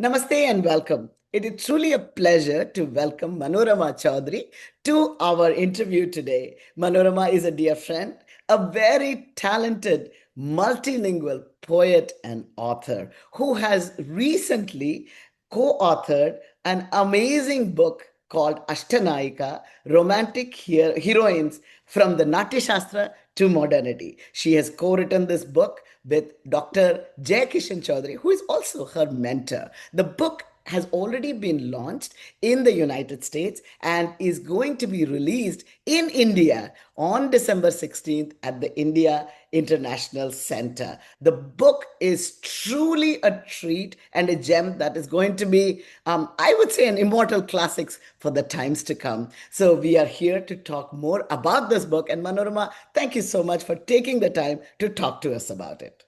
Namaste and welcome. It is truly a pleasure to welcome Manorama Choudhury to our interview today. Manorama is a dear friend, a very talented, multilingual poet and author who has recently co authored an amazing book called Astanayika Romantic Heroines from the Natyasastra to Modernity. She has co written this book with Dr. Jay Kishan Chaudhary, who is also her mentor. The book has already been launched in the United States and is going to be released in India on December 16th at the India International Center. The book is truly a treat and a gem that is going to be, I would say, an immortal classics for the times to come. So we are here to talk more about this book. And Manorama, thank you so much for taking the time to talk to us about it.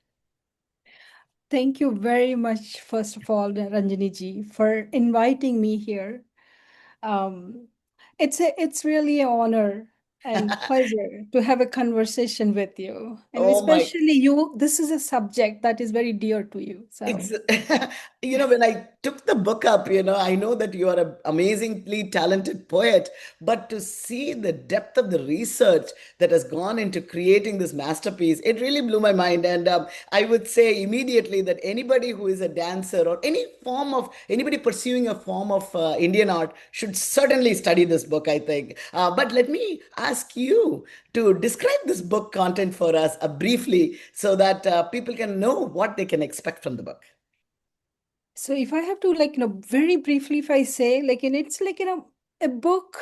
Thank you very much, first of all, Ranjani ji, for inviting me here. Um, it's really an honor and pleasure to have a conversation with you, and Oh my. especially you. This is a subject that is very dear to you. Ex- So when I took the book up, I know that you are an amazingly talented poet, but to see the depth of the research that has gone into creating this masterpiece, it really blew my mind. And I would say immediately that anybody who is a dancer or anybody pursuing a form of Indian art should certainly study this book, I think. But let me ask you to describe this book content for us briefly so that people can know what they can expect from the book. so if I have to very briefly, if I say it's a book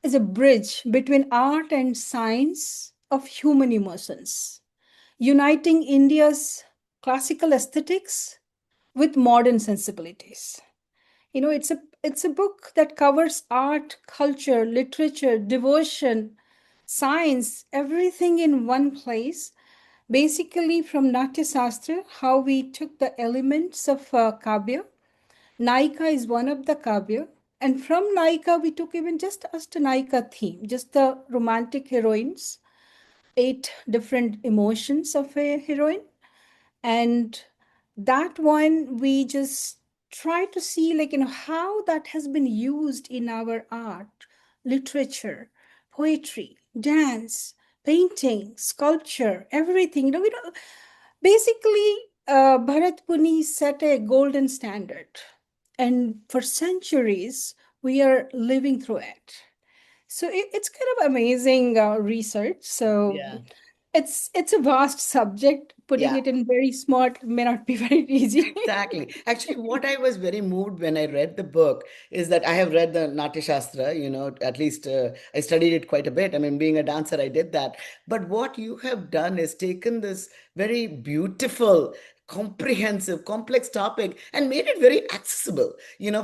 is a bridge between art and science of human emotions, uniting India's classical aesthetics with modern sensibilities. It's a book that covers art, culture, literature, devotion, science, everything in one place. Basically, from Natyasastra, how we took the elements of Kavya. Naika is one of the Kavya. And from Naika, we took even just Astanayika theme, just the romantic heroines, 8 different emotions of a heroine. And that one, we just try to see, how that has been used in our art, literature, poetry, dance, painting, sculpture, everything. We don't, basically, Bharat Puni set a golden standard. And for centuries, we are living through it. So it's kind of amazing research. So Yeah. it's a vast subject. Putting Yeah. it in very smart may not be very easy. Exactly. Actually, what I was very moved when I read the book is that I have read the Natya Shastra, at least I studied it quite a bit. I mean, being a dancer, I did that. But what you have done is taken this very beautiful, comprehensive, complex topic and made it very accessible,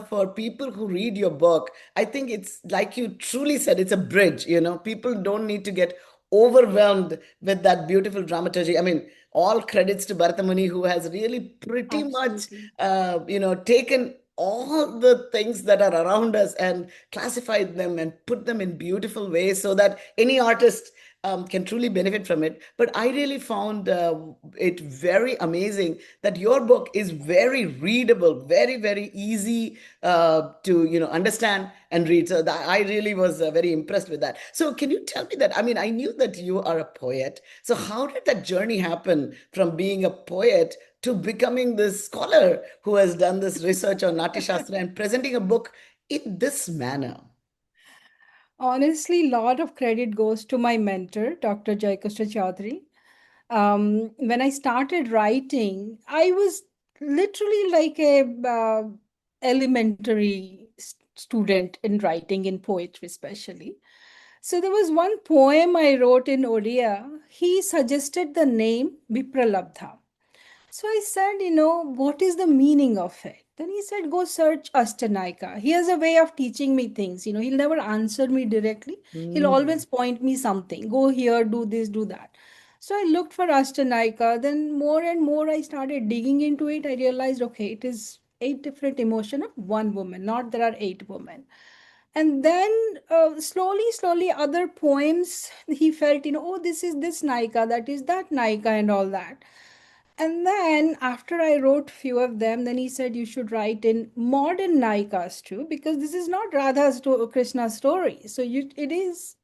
for people who read your book. I think it's like you truly said, it's a bridge, people don't need to get overwhelmed with that beautiful dramaturgy. I mean, all credits to Bharatamuni, who has really pretty much, Absolutely. taken all the things that are around us and classified them and put them in beautiful ways so that any artist can truly benefit from it. But I really found it very amazing that your book is very readable, very, very easy to understand and read. So that I really was very impressed with that. So can you tell me that? I mean, I knew that you are a poet. So how did that journey happen from being a poet to becoming this scholar who has done this research on Natya Shastra and presenting a book in this manner? Honestly, a lot of credit goes to my mentor, Dr. Jayakrishna Chaudhary. When I started writing, I was literally like a elementary student in writing, in poetry especially. So there was one poem I wrote in Odia. He suggested the name Vipralabdha. So I said, what is the meaning of it? Then he said, go search Astanayika. He has a way of teaching me things. He'll never answer me directly. He'll Hmm. always point me something. Go here, do this, do that. So I looked for Astanayika. Then more and more I started digging into it. I realized, okay, it is 8 different emotion of one woman, not there are 8 women. And then slowly, other poems, he felt, oh, this is this Naika, that is that Naika, and all that. And then after I wrote few of them, then he said you should write in modern Naikas too, because this is not Krishna story. So it is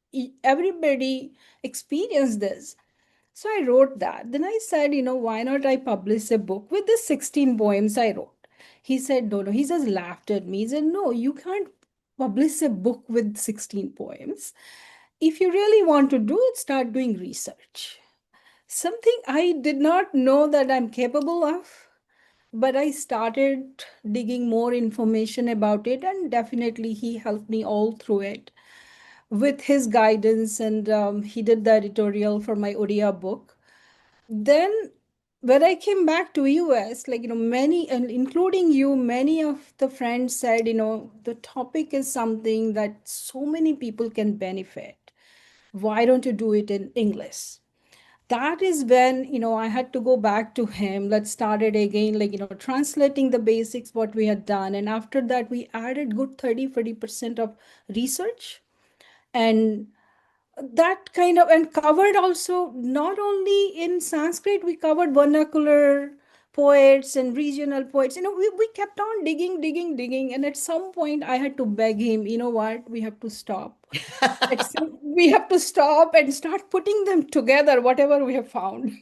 everybody experience this. So I wrote that. Then I said, why not I publish a book with the 16 poems I wrote? He said, no, no. He just laughed at me. He said, no, you can't publish a book with 16 poems. If you really want to do it, start doing research. Something I did not know that I'm capable of, but I started digging more information about it, and definitely he helped me all through it with his guidance. And he did the editorial for my Odia book. Then when I came back to US, like, many, and including you, many of the friends said, the topic is something that so many people can benefit. Why don't you do it in English? That is when, I had to go back to him. Let's start it again, like, translating the basics, what we had done. And after that, we added good 30-40% of research. And that kind of, and covered also not only in Sanskrit, we covered vernacular poets and regional poets. We kept on digging, digging, digging. And at some point, I had to beg him, what, we have to stop. We have to stop and start putting them together, whatever we have found.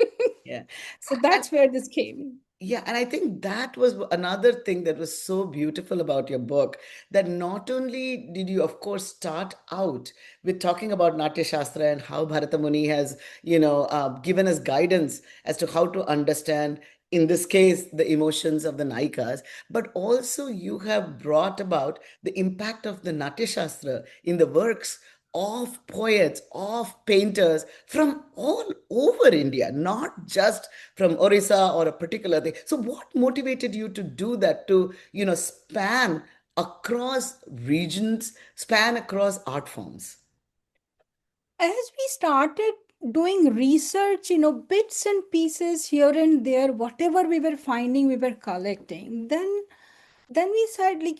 Yeah. So that's where this came. Yeah, and I think that was another thing that was so beautiful about your book, that not only did you, of course, start out with talking about Natyasastra and how Bharata Muni has, given us guidance as to how to understand, in this case, the emotions of the Naikas, but also you have brought about the impact of the Natyasastra in the works of poets, of painters from all over India, not just from Orissa or a particular thing. So, what motivated you to do that, to, span across regions, span across art forms? As we started doing research, bits and pieces here and there, whatever we were finding, we were collecting. Then we said, like,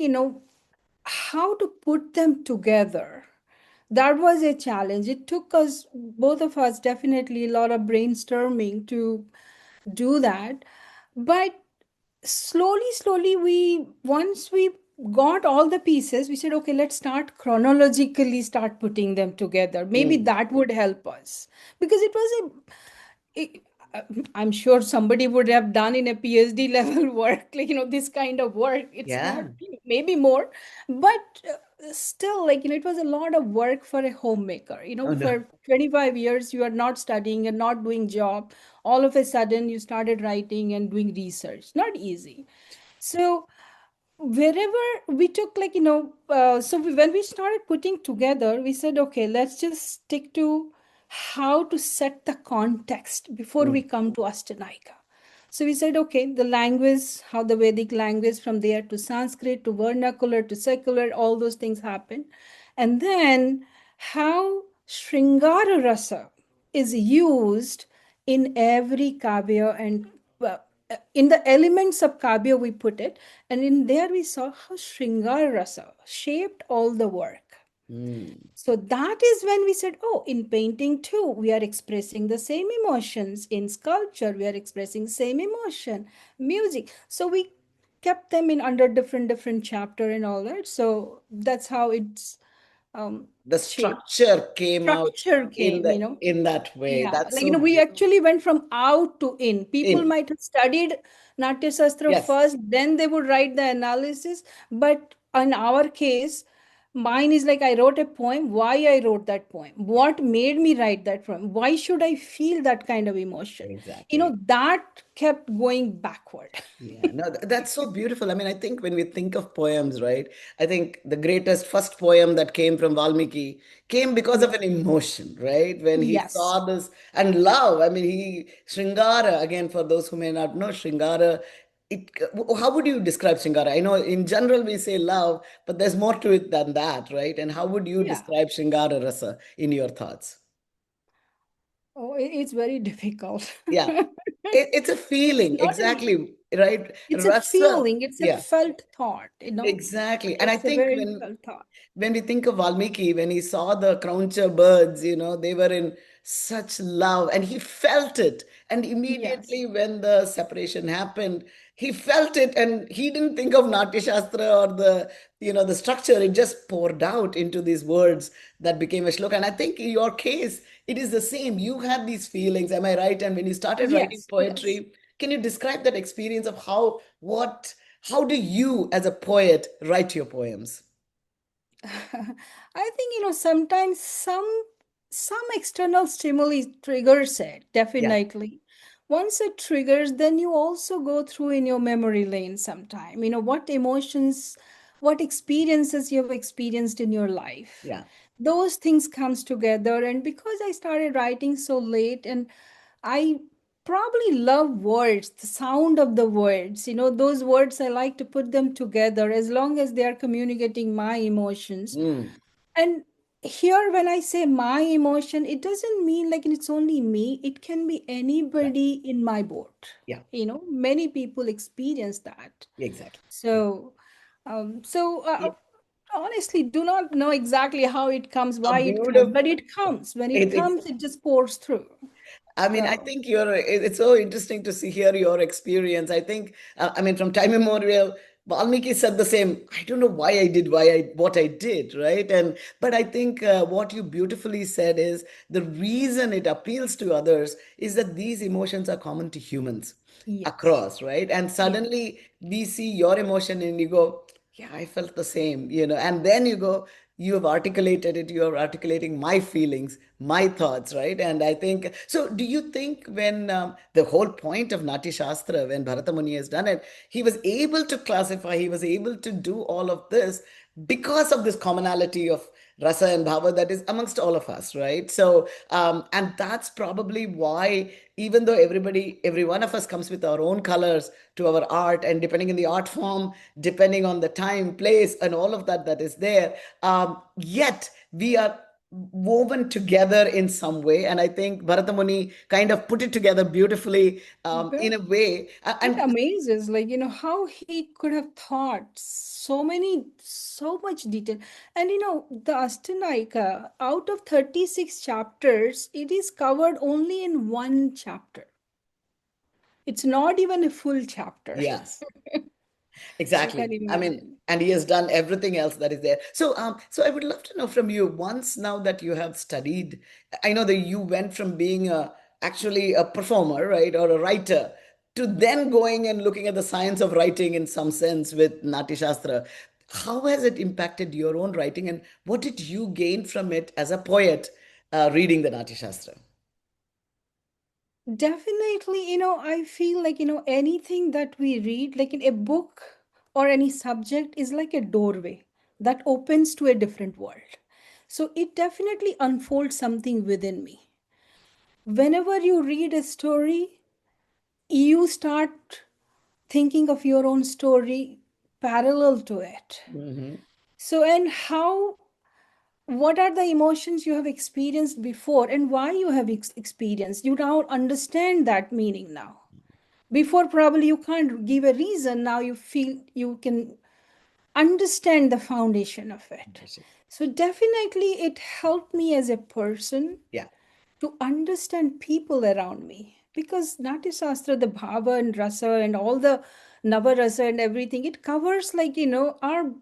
how to put them together. That was a challenge. It took us, both of us, definitely a lot of brainstorming to do that. But slowly, once we got all the pieces, we said, okay, let's start chronologically start putting them together. Maybe Mm. that would help us, because it was it, uh, I'm sure somebody would have done in a PhD level work, like, this kind of work. It's not, Yeah. maybe more, but still, like, it was a lot of work for a homemaker. Oh, no. For 25 years, you are not studying and not doing job. All of a sudden, you started writing and doing research. Not easy. So wherever we took, like, when we started putting together, we said, okay, let's just stick to how to set the context before we Mm. come to Astanayika. So we said, okay, the language, how the Vedic language, from there to Sanskrit to vernacular to secular, all those things happen. And then how Shringara Rasa is used in every kavya, and in the elements of kavya we put it. And in there we saw how Shringara Rasa shaped all the work. Mm. So that is when we said, oh, in painting too, we are expressing the same emotions. In sculpture, we are expressing same emotion. Music. So we kept them in under different chapter and all that. So that's how it's The shaped. structure came out Structure in came, the in that way. yeah, That's like, so we beautiful. actually went from out to in. People In. might have studied Natya Sastra Yes. first, then they would write the analysis. But in our case, mine is like, I wrote a poem, why I wrote that poem, what made me write that poem, why should I feel that kind of emotion? Exactly. That kept going backward. Yeah, no, that's so beautiful. I mean, I think when we think of poems, right, I think the greatest first poem that came from Valmiki came because of Yeah. an emotion, right? When he Yes. saw this, and love, I mean, Shringara, again, for those who may not know, Shringara, how would you describe Shringara? I know in general we say love, but there's more to it than that, right? And how would you Yeah. describe Shringara Rasa in your thoughts? Oh, it's very difficult. Yeah, it's a It's feeling, not an exactly, right? It's a Rasa, feeling, it's a yeah. felt thought. Exactly. And I It's a think very felt thought. when we think of Valmiki, when he saw the crowncher birds, they were in such love and he felt it. And Yes. immediately when the separation happened, he felt it, and he didn't think of Natya Shastra or the structure. It just poured out into these words that became a shloka. And I think in your case, it is the same. You had these feelings, am I right? And when you started writing Yes, yes. poetry, can you describe that experience of how do you as a poet write your poems? I think, sometimes some external stimuli triggers it, Yeah, definitely. Once it triggers, then you also go through in your memory lane sometime. What emotions, what experiences you have experienced in your life. yeah, Those things comes together, and because I started writing so late, and I probably love words, the sound of the words. Those words, I like to put them together as long as they are communicating my emotions. mm, And here, when I say my emotion, it doesn't mean like it's only me, it can be right, anybody in my boat. yeah, Many people experience that. exactly. So, so Yeah, honestly, do not know exactly how it comes, a why it comes, beautiful. but it comes. When it It, comes, it just pours through. I mean, I So, think it's so interesting to see hear your experience. I think, I mean, from time immemorial, Valmiki said the same. I don't know why I did, what I did, right? But I think what you beautifully said is the reason it appeals to others is that these emotions are common to humans yes. across, right? And Yeah. suddenly we see your emotion and you go, yeah, I felt the same, and then you go, you have articulated it, you are articulating my feelings, my thoughts, right? And I think so. Do you think when the whole point of Nati Shastra, when Bharata Muni has done it, he was able to classify, he was able to do all of this because of this commonality of rasa and bhava that is amongst all of us, right? So and that's probably why, even though every one of us comes with our own colors to our art, and depending on the art form, depending on the time, place, and all of that that is there, yet we are woven together in some way. And I think Bharatamuni kind of put it together beautifully, in a way. It And amazes, like, how he could have thought so much detail. And the Astanayika, out of 36 chapters, it is covered only in one chapter. It's not even a full chapter. yes, So you exactly. can I mean, imagine. and he has done everything else that is there. So I would love to know from you, once now that you have studied, I know that you went from being actually a performer, right, or a writer, to then going and looking at the science of writing in some sense with Nati Shastra. How has it impacted your own writing, and what did you gain from it as a poet, reading the Nati Shastra? Definitely, I feel like, anything that we read, like in a book or any subject, is like a doorway that opens to a different world. So it definitely unfolds something within me. Whenever you read a story, you start thinking of your own story parallel to it. Hmm. So, and what are the emotions you have experienced before and why you have experienced? You now understand that meaning now. Before, probably you can't give a reason. Now you feel you can understand the foundation of it. Interesting. So, definitely, it helped me as a person Yeah, to understand people around me. Because Natyasastra, the bhava and rasa and all the navarasa and everything, it covers like, our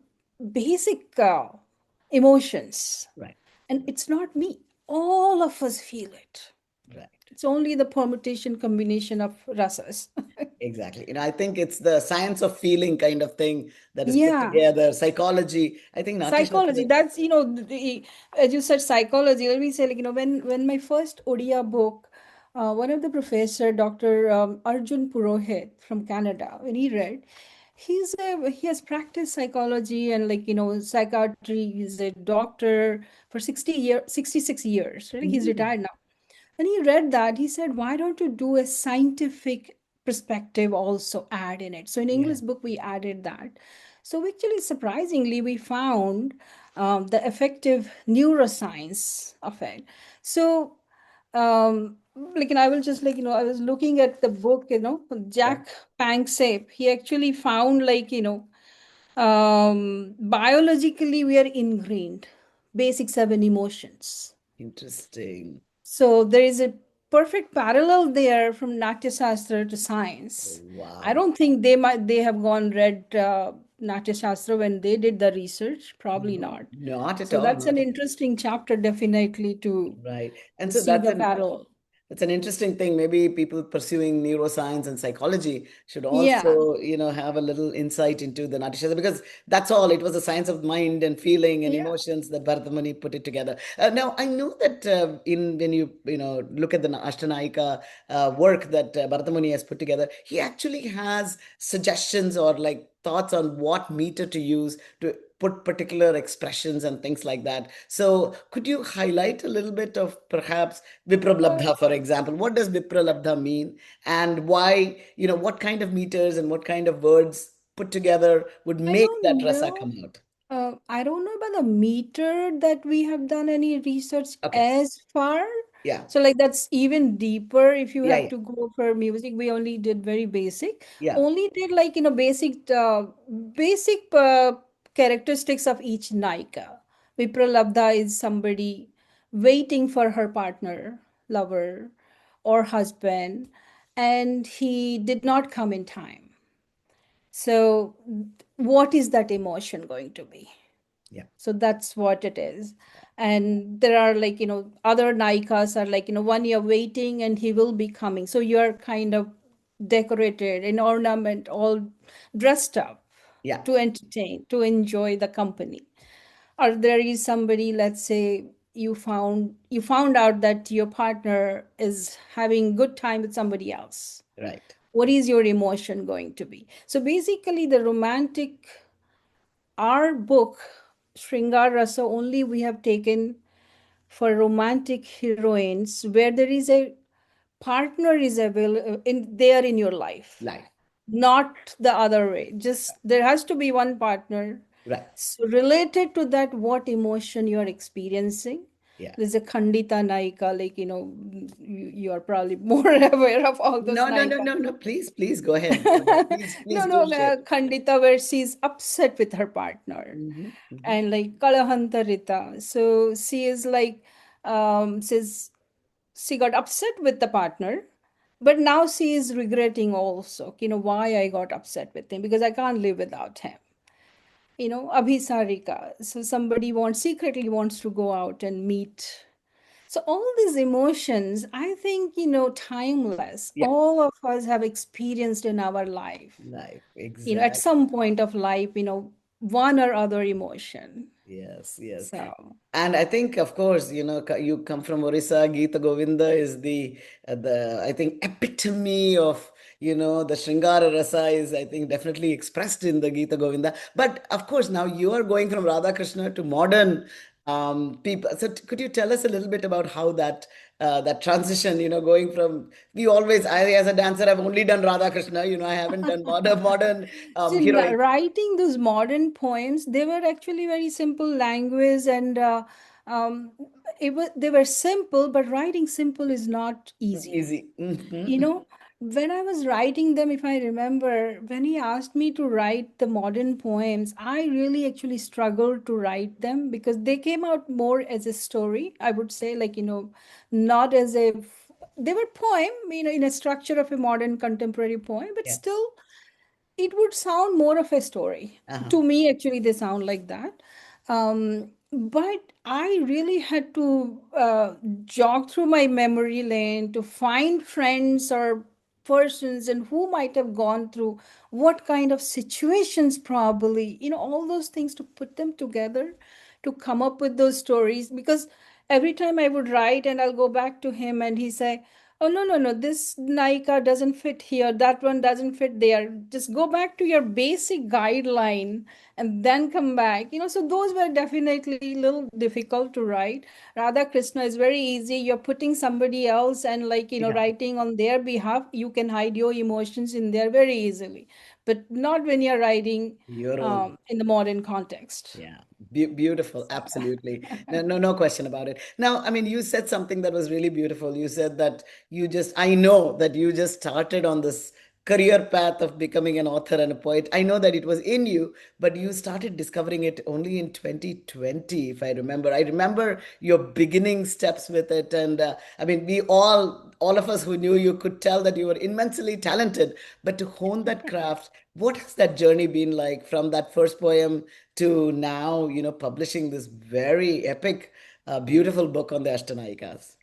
basic emotions. right, And it's not me. All of us feel it. right. It's only the permutation combination of rasas. Exactly. I think it's the science of feeling kind of thing that is put Yeah. together, psychology. I think Nati Psychology, Shastra. that's, as you said, psychology. Let me say, like, when my first Odia book, one of the professor, Dr. Arjun Purohit from Canada, when he read, he has practiced psychology and, like, psychiatry. He's a doctor for 66 years, really. He's Mm, retired now. When he read that, he said, why don't you do a scientific perspective also add in it? So in yeah, English book, we added that. So actually, surprisingly, we found the effective neuroscience of it. So, like, and I will just, like, I was looking at the book, yeah. Jack Panksepp, he actually found, like, biologically we are ingrained basic seven emotions. Interesting. So there is a perfect parallel there from Natyasastra to science. I Wow. don't think they have gone read Natyasastra when they did the research. Probably No, not. not at So all. that's Not an at interesting chapter, definitely Right. And to so see the parallel. that's an interesting thing. Maybe people pursuing neuroscience and psychology should Yeah, also, have a little insight into the Natyashastra, because that's all. It was a science of mind and feeling and yeah. emotions that Bharatmuni put it together. Now, I know that in when you look at the Astanayika work that Bharatmuni has put together, he actually has suggestions or like thoughts on what meter to use to put particular expressions and things like that. So, could you highlight a little bit of perhaps Uh, Vipralabdha, for example? What does Vipralabdha mean, and why, what kind of meters and what kind of words put together would I make that don't rasa know. come out? I don't know about the meter that we have done any research Okay. as far. Yeah. So like that's even deeper if you Yeah. have Yeah. to go for music. We only did very basic. Yeah. Only did like basic characteristics of each Naika. Vipralabdha is somebody waiting for her partner, lover, or husband, and he did not come in time. So, what is that emotion going to be? Yeah. So that's what it is. And there are like, other Naikas are like, 1 year waiting and he will be coming. So you're kind of decorated in ornament, all dressed up Yeah. to entertain, to enjoy the company. Or there is somebody, let's say, you found out that your partner is having good time with somebody else. Right. What is your emotion going to be? So basically the romantic, our book Shringar Rasa only we have taken for romantic heroines where there is a partner is available in there in your life, Life. not the other way. Just there has to be one partner. Right. So related to that, what emotion you are experiencing. Yeah. There's a Khandita Naika, like you are probably more aware of all those No, no, no, Naika. no, no. Please, please go ahead. Go ahead. Please, No, please no, do share. Khandita, where she's upset with her partner, Hmm. Hmm. and like Kalahantarita. So she is like, says she got upset with the partner, but now she is regretting also, why I got upset with him because I can't live without him. Abhisarika. So somebody secretly wants to go out and meet. So all these emotions, I think, timeless. Yeah. All of us have experienced in our life. Life. At Exactly. some point of life, one or other emotion. Yes, yes. So And I think, of course, you come from Orissa. Gita Govinda is I think, epitome of, the Shringara Rasa is, I think, definitely expressed in the Gita Govinda. But of course, now you are going from Radha Krishna to modern people. So could you tell us a little bit about how that transition, going from, as a dancer, I've only done Radha Krishna, I haven't done modern So, heroine. writing those modern poems, they were actually very simple language, and um, they were simple, but writing simple is not easy. Easy. You Mhm. know, when I was writing them, if I remember, when he asked me to write the modern poems, I really actually struggled to write them because they came out more as a story, I would say, like, not as a, they were poem, in a structure of a modern contemporary poem, but Yeah. still it would sound more of a story. Uh-huh. To me, actually, they sound like that. But I really had to jog through my memory lane to find friends or persons and who might have gone through what kind of situations, probably, all those things to put them together to come up with those stories. Because every time I would write and I'll go back to him and he say, oh, no, no, no, this Naika doesn't fit here, that one doesn't fit there. Just go back to your basic guideline and then come back. So those were definitely a little difficult to write. Radha Krishna is very easy. You're putting somebody else and, like, Yeah. writing on their behalf. You can hide your emotions in there very easily, but not when you're writing Your own. in the modern context. Yeah, beautiful. Absolutely. No, no, no question about it. Now, I mean, you said something that was really beautiful. You said that I know that you just started on this career path of becoming an author and a poet. I know that it was in you, but you started discovering it only in 2020, if I remember. I remember your beginning steps with it. And I mean, all of us who knew you could tell that you were immensely talented. But to hone that craft, what has that journey been like from that first poem to now, publishing this very epic, beautiful book on the Ashtanayikas?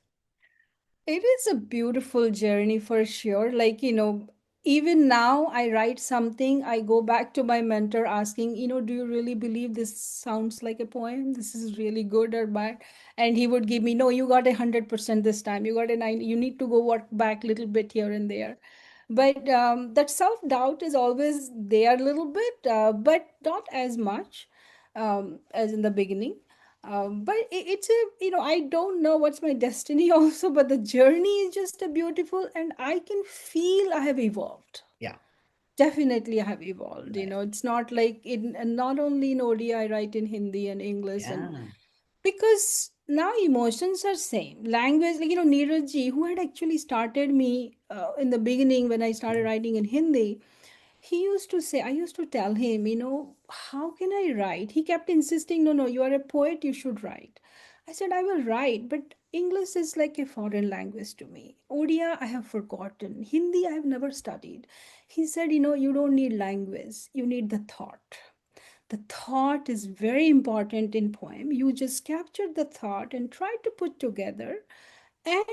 It is a beautiful journey for sure. Even now I write something, I go back to my mentor asking, do you really believe this sounds like a poem? This is really good or bad? And he would give me, no, you got 100% this time. You got a nine. You need to go work back a little bit here and there. But that self doubt is always there a little bit, but not as much as in the beginning. But it's a, I don't know what's my destiny also, but the journey is just a beautiful, and I can feel I have evolved. Yeah. Definitely I have evolved. Right. It's not like in, and not only in ODI, I write in Hindi and English, and Yeah. because now emotions are same language. Neeraj ji, who had actually started me in the beginning when I started writing in Hindi, he used to say, I used to tell him, how can I write? He kept insisting, no, no, you are a poet, you should write. I said, I will write, but English is like a foreign language to me. Odia, I have forgotten. Hindi, I have never studied. He said, you don't need language, you need the thought. The thought is very important in poem. You just capture the thought and try to put together, and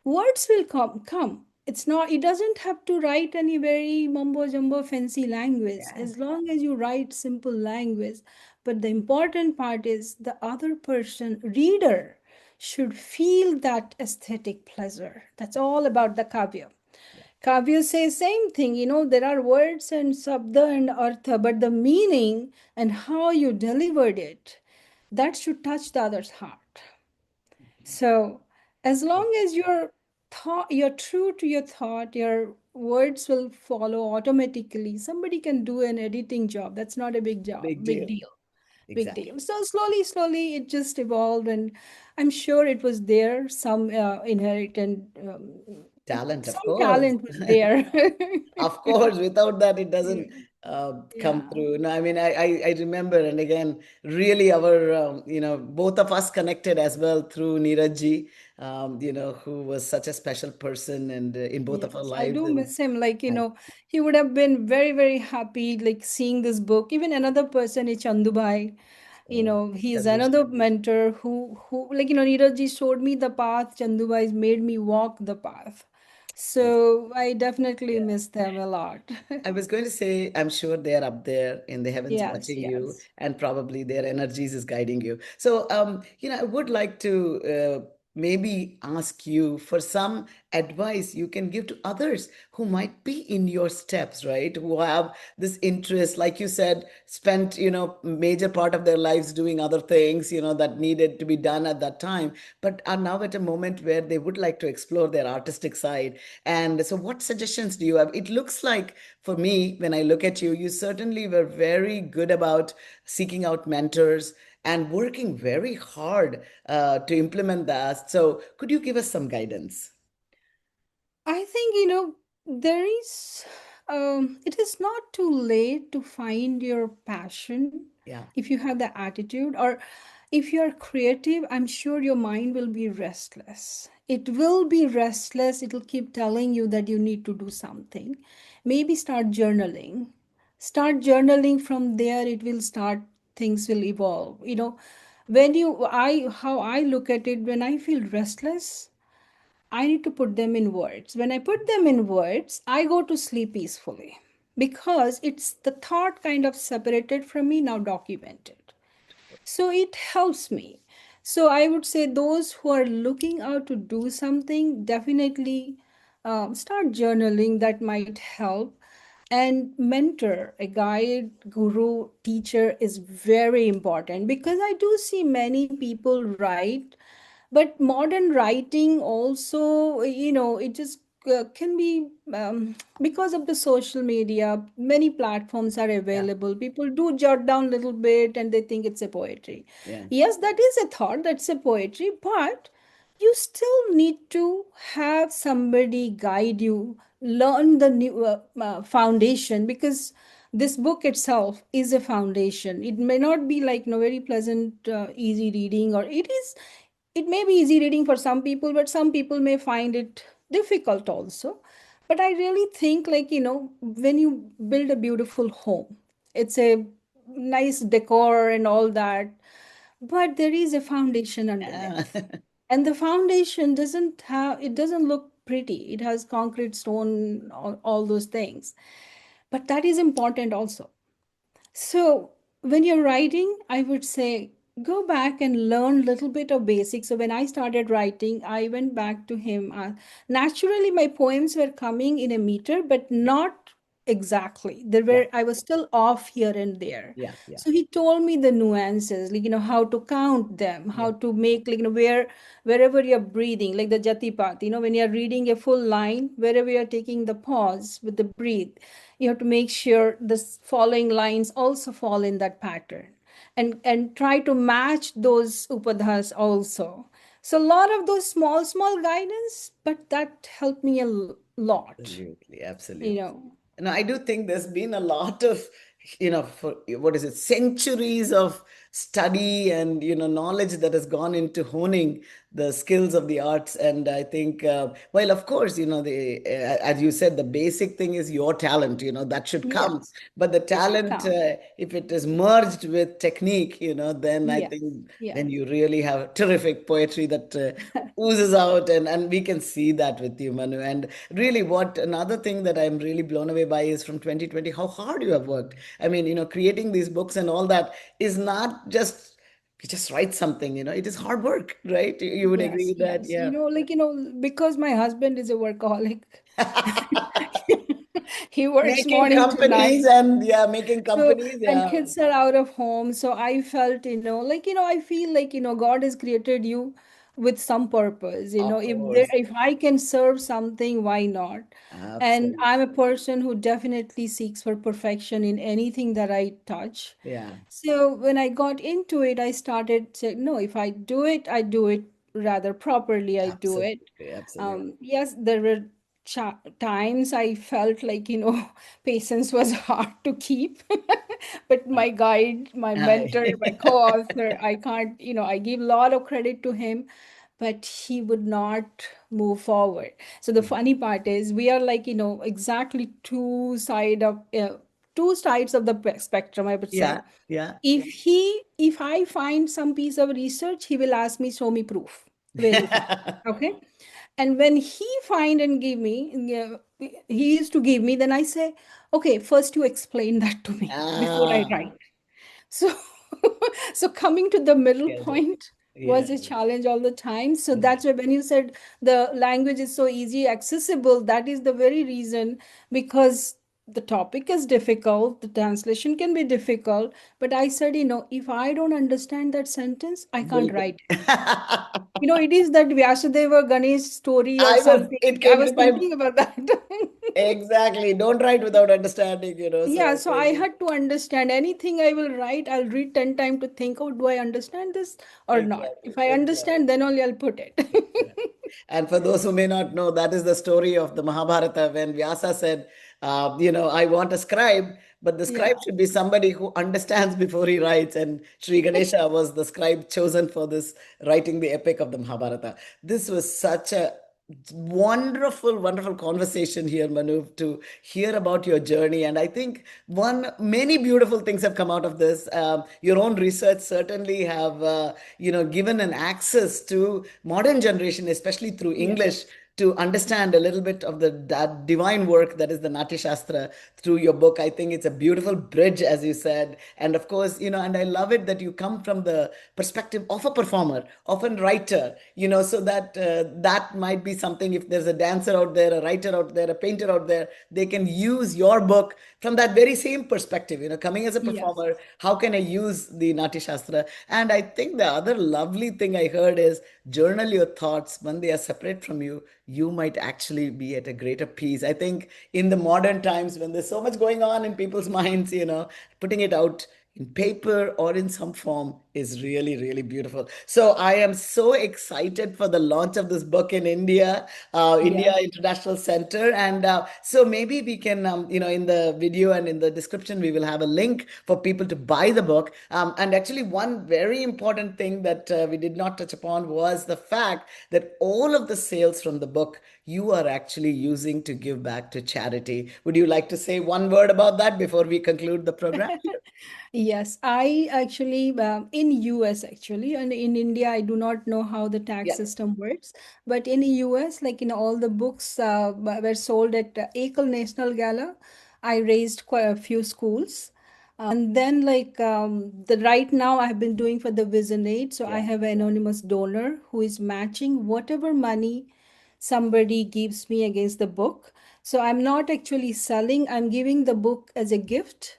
words will come. It's not, it doesn't have to write any very mumbo jumbo fancy language, Yeah. as long as you write simple language. But the important part is the other person, reader, should feel that aesthetic pleasure. That's all about the kavya. Yeah. Kavya says same thing, there are words and sabda and artha, but the meaning and how you delivered it, that should touch the other's heart. So, as long as you're true to your thought, your words will follow automatically. Somebody can do an editing job. That's not a big job, Big big deal. deal, big Exactly. deal. So slowly, it just evolved, and I'm sure it was there some inherent, Talent, of some course. talent was there. Of course, without that, it doesn't Yeah. come Yeah. through. No, I mean, I remember, and again, really, both of us connected as well through Neeraj, who was such a special person and in both of our Yes, I lives. do And miss him. I, He would have been very, very happy, like seeing this book. Even another person is Chandubai. oh, He is Chandrasekhar. another mentor who, Neeraj ji showed me the path. Chandubai has made me walk the path. That's, So I definitely yeah. miss them a lot. I was going to say, I'm sure they're up there in the heavens Yes, watching you, yes. and probably their energies is guiding you. So, I would like to maybe ask you for some advice you can give to others who might be in your steps, right? Who have this interest, like you said, spent, major part of their lives doing other things, that needed to be done at that time, but are now at a moment where they would like to explore their artistic side. And so, what suggestions do you have? It looks like, for me, when I look at you, you certainly were very good about seeking out mentors and working very hard to implement that. So, could you give us some guidance? I think, there is, it is not too late to find your passion Yeah, if you have the attitude, or if you're creative, I'm sure your mind will be restless. It will be restless. It'll keep telling you that you need to do something. Maybe start journaling. Start journaling from there, it will start, things will evolve. How I look at it, when I feel restless, I need to put them in words. When I put them in words, I go to sleep peacefully because it's the thought kind of separated from me, now documented. So it helps me. So I would say those who are looking out to do something, definitely start journaling. That might help. And mentor, a guide, guru, teacher is very important, because I do see many people write, but modern writing also, it just can be, because of the social media, many platforms are yeah, available. People do jot down a little bit and they think it's a poetry. yeah, Yes, that is a thought, that's a poetry, but you still need to have somebody guide you learn the new foundation, because this book itself is a foundation. It may not be like very pleasant, easy reading, or it may be easy reading for some people, but some people may find it difficult also. But I really think, like, when you build a beautiful home, it's a nice decor and all that, but there is a foundation Yeah. underneath. And the foundation doesn't look pretty. It has concrete, stone, all those things. But that is important also. So when you're writing, I would say go back and learn little bit of basics. So when I started writing, I went back to him. Naturally, my poems were coming in a meter, but not exactly. There Yeah. were I was still off here and there. Yeah. Yeah. So he told me the nuances, like how to count them, Yeah. how to make, like wherever you're breathing, like the jatipat. When you're reading a full line, wherever you're taking the pause with the breathe, you have to make sure the following lines also fall in that pattern, and try to match those upadhas also. So a lot of those small guidance, but that helped me a lot, Absolutely, you absolutely. know. And I do think there's been a lot of, for what is it, centuries of study and, knowledge that has gone into honing the skills of the arts. And I think, well, of course, as you said, the basic thing is your talent, that should come. Yes, But the it should talent, come. if it is merged with technique, then I Yes, think yes. then you really have terrific poetry that oozes out, and we can see that with you, Manu. And really, what another thing that I'm really blown away by is from 2020 how hard you have worked. I mean, creating these books and all that is not just you just write something, it is hard work, right? You would agree Yes, with that? yes. Yeah. Like, because my husband is a workaholic. He works Making morning to companies, night. and yeah, making So, companies, and yeah. kids are out of home. So I felt, like, I feel like, God has created you with some purpose. Of course. If I can serve something, why not? And Absolutely. I'm a person who definitely seeks for perfection in anything that I touch. Yeah. So when I got into it, I started saying, no, if I do it, I do it rather properly. I do it. Absolutely. Absolutely. Yes, there were times I felt like, patience was hard to keep. But my guide, my mentor, I, my co-author, I can't, I give a lot of credit to him, but he would not move forward. So the funny part is we are like, exactly two sides of the spectrum, I would yeah. say. Yeah. If I find some piece of research, he will ask me, show me proof, verify. Okay. And when he find and give me, yeah, he used to give me, then I say, okay, first you explain that to me before I Ah, write. So, so coming to the middle get it. point Yeah. was a challenge all the time. So Yeah. that's why when you said the language is so easy, accessible, that is the very reason, because the topic is difficult, the translation can be difficult. But I said, if I don't understand that sentence, I Will can't write. It is that Vyasadeva Ganesh story or something. it I came was to my thinking about that. exactly. Don't write without understanding, so Yeah, I so I think had to understand anything I will write. I'll read 10 times to think, oh, do I understand this or not? exactly, If I exactly. understand, then only I'll put it. And for those who may not know, that is the story of the Mahabharata when Vyasa said, I want a scribe, but the scribe Yeah. should be somebody who understands before he writes. And Sri Ganesha was the scribe chosen for this, writing the epic of the Mahabharata. This was such a wonderful, wonderful conversation here, Manu, to hear about your journey. And I think many beautiful things have come out of this. Your own research certainly have, given an access to modern generation, especially through Yes. English, to understand a little bit of that divine work that is the Natyasastra through your book. I think it's a beautiful bridge, as you said. And of course, and I love it that you come from the perspective of a performer, of a writer, so that that might be something. If there's a dancer out there, a writer out there, a painter out there, they can use your book from that very same perspective. Coming as a Yes. performer, how can I use the Natyasastra? And I think the other lovely thing I heard is journal your thoughts when they are separate from you. You might actually be at a greater peace. I think in the modern times when there's so much going on in people's minds, putting it out in paper or in some form is really, really beautiful. So I am so excited for the launch of this book in India, India Yes. International Center. And so maybe we can, in the video and in the description, we will have a link for people to buy the book. And actually, one very important thing that we did not touch upon was the fact that all of the sales from the book you are actually using to give back to charity. Would you like to say one word about that before we conclude the program? Yes, I actually in US actually, and in India I do not know how the tax Yeah. system works, but in US, like in all the books were sold at Ekal National Gala. I raised quite a few schools, and then like the right now I have been doing for the Vision Aid, so I Yeah. have an anonymous donor who is matching whatever money somebody gives me against the book. So I'm not actually selling, I'm giving the book as a gift,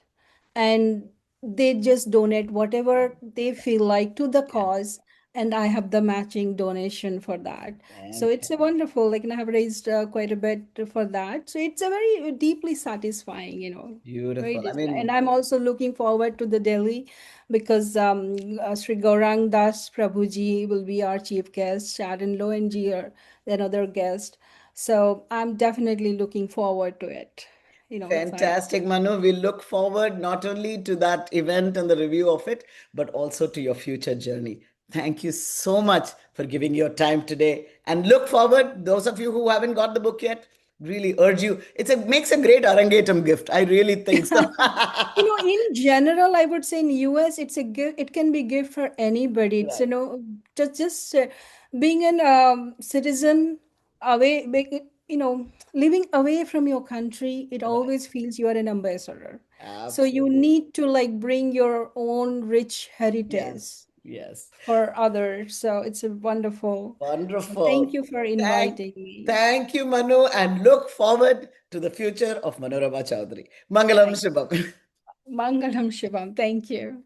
and they just donate whatever they feel like to the Yeah. cause, and I have the matching donation for that. So it's a Fantastic. wonderful, like, and I have raised quite a bit for that, so it's a very deeply satisfying, very Beautiful. I and mean, I'm also looking forward to the Delhi, because Sri Gaurang Das Prabhuji will be our chief guest, Sharon Lowenji are another guest, so I'm definitely looking forward to it, so fantastic, Manu. We look forward not only to that event and the review of it, but also to your future journey. Thank you so much for giving your time today. And look forward, those of you who haven't got the book yet, really urge you. Makes a great Arangetam gift. I really think so. In general, I would say in US, it's a gift. It can be gift for anybody. It's Right. just being an citizen away, living away from your country. It Right. always feels you are an ambassador. So you Absolutely. need to like bring your own rich heritage Yes. Yes. for others. So it's a wonderful. So thank Wonderful. you for Thank, inviting me. thank you, Manu, and look forward to the future of Manorama Chaudhary. Mangalam Thank Shubham. Mangalam Shivam. Thank you.